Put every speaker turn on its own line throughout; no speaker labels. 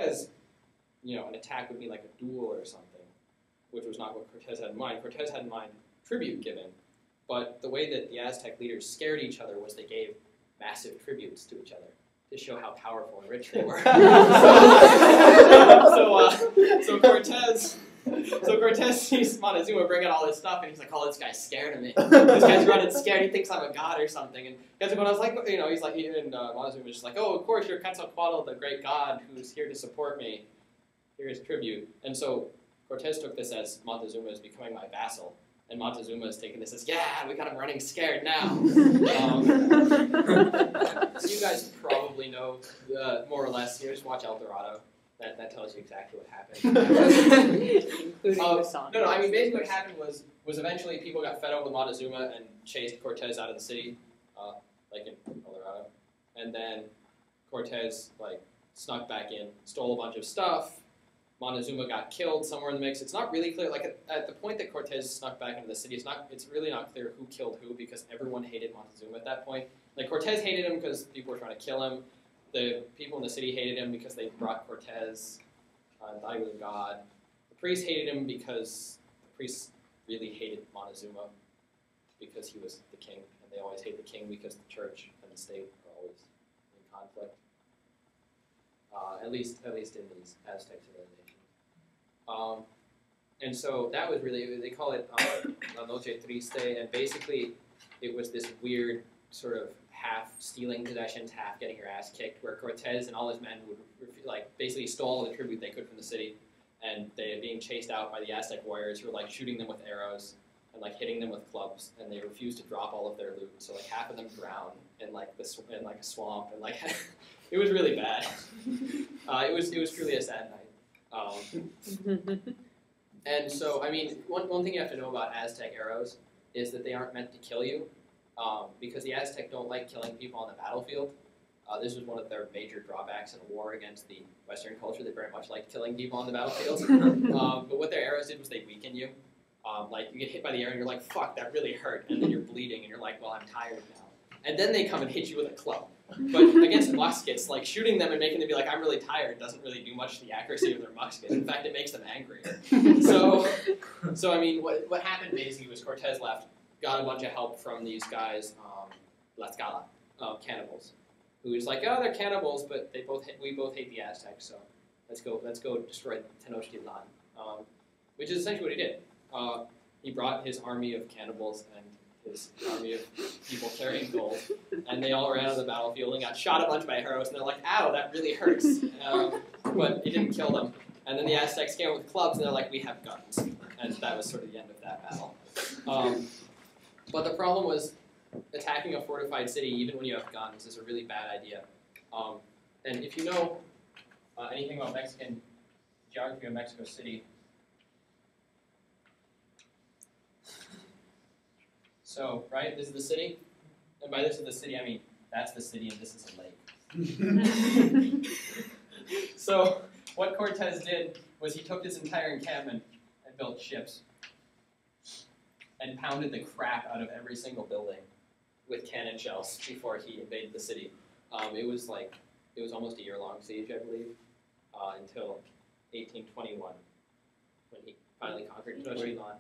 as, an attack would be like a duel or something, which was not what Cortez had in mind. Cortez had in mind tribute giving, but the way that the Aztec leaders scared each other was they gave massive tributes to each other to show how powerful and rich they were. So Cortez sees Montezuma bring out all this stuff, and he's like, "Oh, this guy's scared of me. This guy's running scared. He thinks I'm a god or something." And Quetzalcoatl's like, he's like, and Montezuma's just like, "Oh, of course, you're Quetzalcoatl, the great god who's here to support me. Here is tribute." And so Cortez took this as Montezuma is becoming my vassal, and Montezuma is taking this as, "Yeah, we got him running scared now." So you guys probably know more or less. You just watch El Dorado. That tells you exactly what happened.
Including the song.
No, I mean, basically what happened was eventually people got fed up with Montezuma and chased Cortez out of the city, like in El Dorado. And then Cortez, snuck back in, stole a bunch of stuff. Montezuma got killed somewhere in the mix. It's not really clear, at the point that Cortez snuck back into the city, it's really not clear who killed who, because everyone hated Montezuma at that point. Cortez hated him because people were trying to kill him. The people in the city hated him because they brought Cortez and thought he was a god. The priests hated him because the priests really hated Montezuma because he was the king, and they always hate the king because the church and the state are always in conflict. At least in these Aztec civilizations. And so that was really, they call it La Noche Triste, and basically it was this weird sort of half stealing possessions, half getting your ass kicked, where Cortez and all his men would basically stole all the tribute they could from the city, and they were being chased out by the Aztec warriors who were shooting them with arrows and hitting them with clubs, and they refused to drop all of their loot. So half of them drowned in a swamp, and it was really bad. It was truly a sad night. And so, I mean, one thing you have to know about Aztec arrows is that they aren't meant to kill you, because the Aztec don't like killing people on the battlefield. This was one of their major drawbacks in a war against the Western culture. They very much liked killing people on the battlefield. But what their arrows did was they weaken you. You get hit by the arrow and you're like, "Fuck, that really hurt," and then you're bleeding and you're like, "Well, I'm tired now." And then they come and hit you with a club. But against muskets, shooting them and making them be like, "I'm really tired," doesn't really do much to the accuracy of their muskets. In fact, it makes them angrier. So I mean, what happened basically was Cortez left, got a bunch of help from these guys, Tlaxcala, cannibals, who was like, "Oh, they're cannibals, but we both hate the Aztecs, so let's go destroy Tenochtitlan," which is essentially what he did. He brought his army of cannibals and his army of people carrying gold, and they all ran on the battlefield and got shot a bunch by arrows, and they're like, "Ow, that really hurts," but it didn't kill them. And then the Aztecs came with clubs, and they're like, "We have guns," and that was sort of the end of that battle. But the problem was attacking a fortified city, even when you have guns, is a really bad idea. And if you know anything about Mexican geography of Mexico City, so, right, this is the city, and by this is the city, I mean, that's the city and this is a lake. So, what Cortez did was he took this entire encampment and built ships and pounded the crap out of every single building with cannon shells before he invaded the city. It was almost a year-long siege, I believe, until 1821, when he finally conquered Tenochtitlan.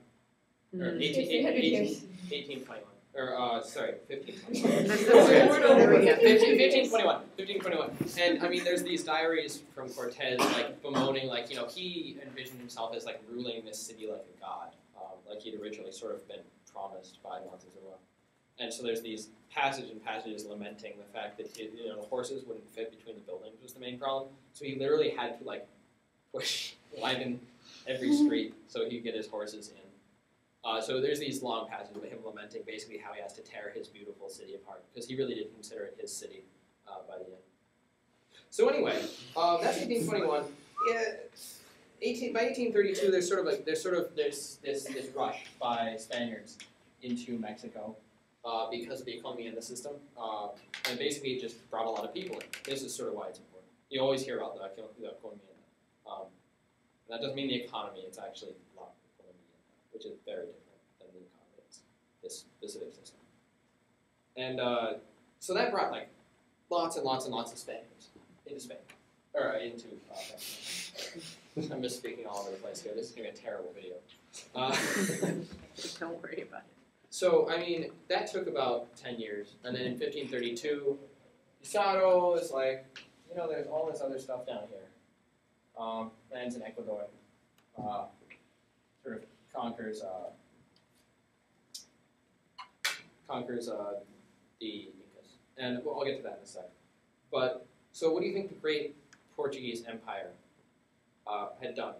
Or 1821. Or, sorry, 1521. 1521. And, I mean, there's these diaries from Cortez, bemoaning, he envisioned himself as, ruling this city like a god, like he'd originally sort of been promised by Montezuma. And so there's these passages lamenting the fact that the horses wouldn't fit between the buildings was the main problem. So he literally had to, push widen every street so he could get his horses in. So there's these long passages with him lamenting basically how he has to tear his beautiful city apart, because he really did consider it his city by the end. So anyway, that's 1821. Yeah, by 1832, there's this rush by Spaniards into Mexico because of the economy and the system, and basically it just brought a lot of people in. This is sort of why it's important. You always hear about the economy, and that doesn't mean the economy. It's actually la economía, which is very different than the economy. It's this civic system, and so that brought lots and lots and lots of Spaniards into Spain. or into. I'm misspeaking all over the place here. This is gonna be a terrible video.
Don't worry about it.
So I mean, that took about 10 years, and then in 1532, Pizarro is like, you know, there's all this other stuff down here. Lands in Ecuador, sort of conquers the Incas, and well, I'll get to that in a sec. But so, what do you think the great Portuguese Empire had done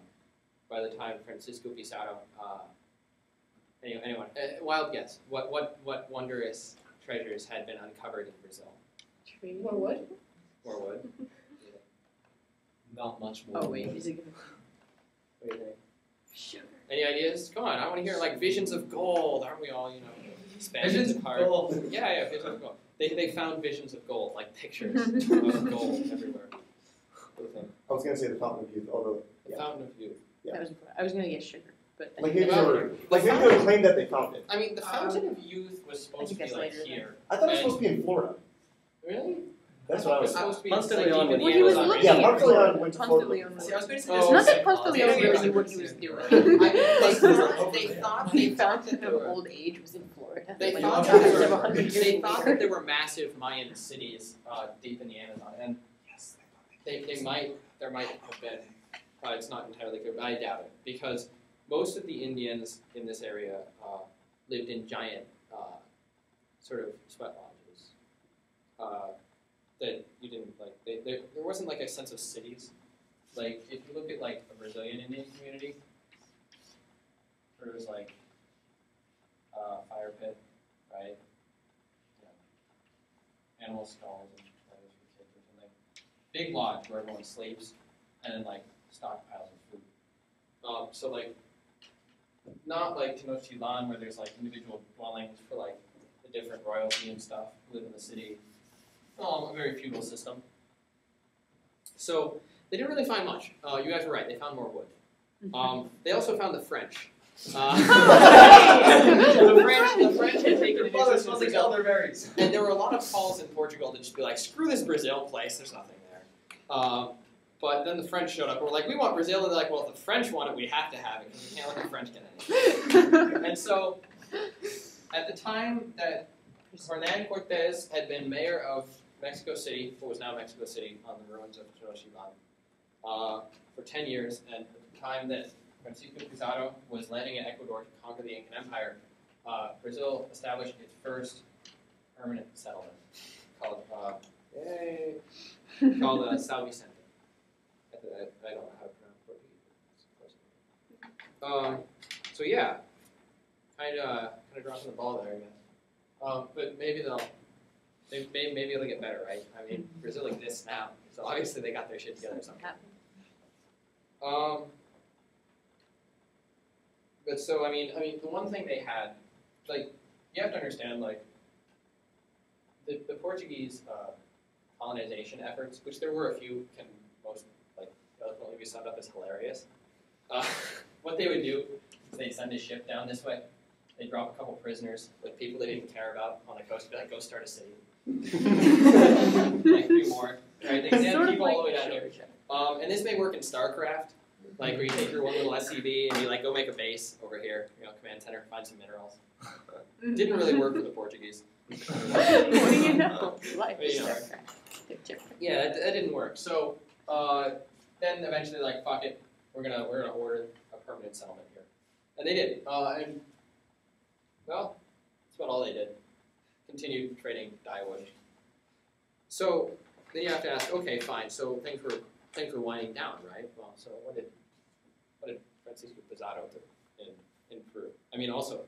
by the time Francisco Pizarro? Anyone? Wild guess. What wondrous treasures had been uncovered in Brazil?
Tree.
More wood?
More wood?
Not much more.
Oh wait, is it gonna
What do you think?
sugar?
Any ideas? Come on, I want to hear like visions of gold. Aren't we all, you know, Spanish
Visions
at
of
heart?
gold.
Yeah, visions of gold. They found visions of gold, like pictures of gold everywhere. What do you think?
I was gonna say the Fountain of Youth, although
The Fountain of Youth.
Yeah.
I was gonna get sugar, but
like maybe they
Well,
were like maybe they would claim that they found it.
I mean, the Fountain of Youth was supposed to
think
be
that's
like
later
here.
I thought it was supposed to be in Florida.
Really?
That's
I
what I
thought it
was.
supposed to be
Ponce de
like
Leon
deep in the
Well, he was
Amazon
looking
Yeah,
at
Ponce de
Florida.
Leon went to
Ponce de
Florida.
Leon
See, I was going to say
Oh,
It's not that
okay.
Ponce de Leon
Yeah,
really
yeah,
knew what
yeah.
he was doing.
They thought
He
they
found
thought that
that
there were
old age was in Florida.
They
Like,
thought
that
hundreds
there
of
were-
100 years
they thought
later.
that there were massive Mayan cities deep in the Amazon, and there might have been. It's not entirely clear, but I doubt it because most of the Indians in this area lived in giant sort of sweat lodges that you didn't like. There wasn't like a sense of cities. Like if you look at like a Brazilian Indian community, there was like fire pit, right? Animal skulls and feathers for kids or something. Big lodge where everyone sleeps, and then like stockpiles of food. So like, not like Tenochtitlan where there's like individual dwellings for like the different royalty and stuff who live in the city. A very feudal system. So they didn't really find much. You guys were right. They found more wood. They also found the French. The French had taken an
Father
interest in
smells like
Brazil.
elderberries.
And there were a lot of calls in Portugal to just be like, screw this Brazil place, there's nothing there. But then the French showed up and were like, we want Brazil. And they're like, well, if the French want it, we have to have it because we can't let the French get anything. And so, at the time that Hernan Cortez had been mayor of Mexico City, what was now Mexico City, on the ruins of Tenochtitlan, for 10 years, and at the time that Francisco Pizarro was landing in Ecuador to conquer the Incan Empire, Brazil established its first permanent settlement called São Vicente. I don't know how to pronounce Portuguese. So yeah, kind of dropping the ball there, I guess. But maybe maybe it'll get better, right? I mean, Brazil exists now, so obviously they got their shit together or something. But so I mean, the one thing they had, like, you have to understand, like, the Portuguese colonization efforts, which there were a few, can most like eloquently be summed up as hilarious. What they would do is they'd send a ship down this way. They'd drop a couple prisoners with people they didn't care about on the coast. Be like, go start a city. Like a few more. Right? They send people all the way down here. And this may work in StarCraft, like where you take your one little SCV and you like go make a base over here, command center, find some minerals. Didn't really work for the Portuguese.
What do you know? Life is
Yeah.
StarCraft. They're different.
Yeah, that didn't work. So then eventually, like, fuck it, we're gonna order a permanent settlement here, and they did. And well, that's about all they did. Continued trading dyewood. So then you have to ask, okay, fine. So things were winding down, right? Well, so what did Francisco Pizarro do in Peru? I mean, also